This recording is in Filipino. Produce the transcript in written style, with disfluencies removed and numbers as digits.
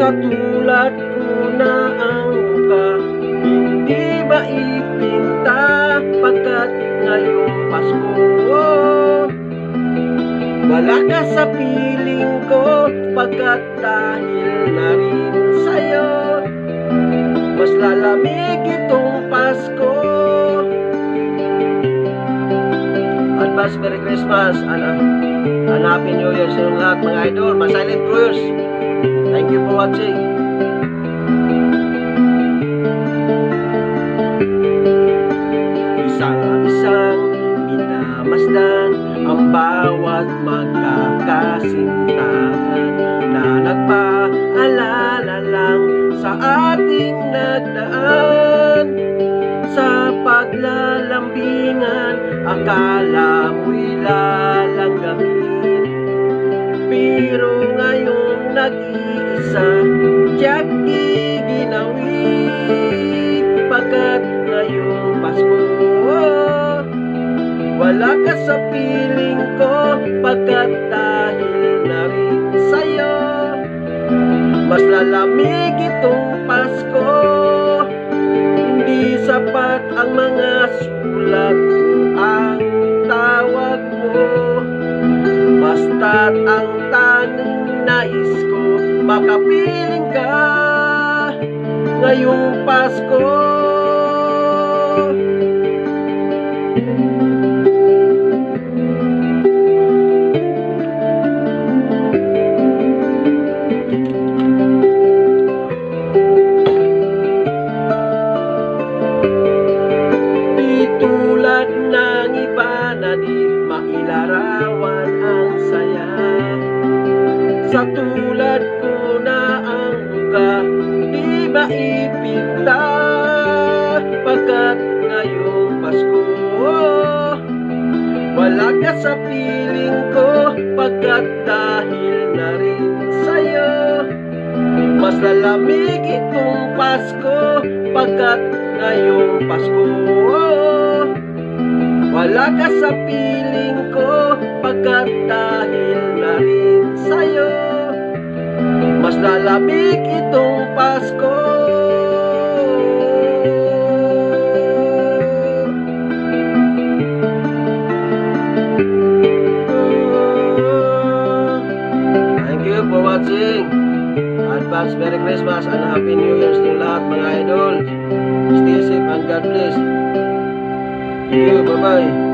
Sa tulad ko na ang mukha, hindi ba ipinta pagkat ngayong Pasko? Wala ka sa piling ko pagkat dahil na rin sa'yo mas lalamig itong Pasko. Advance Merry Christmas and Happy New Year sa lahat mga idol, mga silent viewers. Thank you for watching. Isang minamasdan ang bawat magkakasintahan na nagpaalala lang sa ating nagdaan. Sa paglalambingan, akala mo'y lalanggamin, pero ngayong nag-iisa, tiyak iginawin. Pagkat ngayong Pasko, wala ka sa piling ko pagkat dahil na rin sa'yo mas lalamig itong Pasko. Hindi sapat ang mga sulat o ang tawag mo, basta't ang tanging nais ko, makapiling ka ngayong Pasko. Ng iba na di mailarawan ang saya, sa tulad ko na ang mukha di maipinta pagkat ngayong Pasko. Wala ka sa piling ko pagkat dahil na rin sa'yo mas lalamig itong Pasko pagkat ngayong Pasko. Wala ka sa piling ko pagkat dahil na rin sa'yo mas lalamig itong Pasko. Thank you for watching. Advance Merry Christmas and Happy New Year sa lahat mga idol. Stay safe and God bless. Thank you, bye-bye.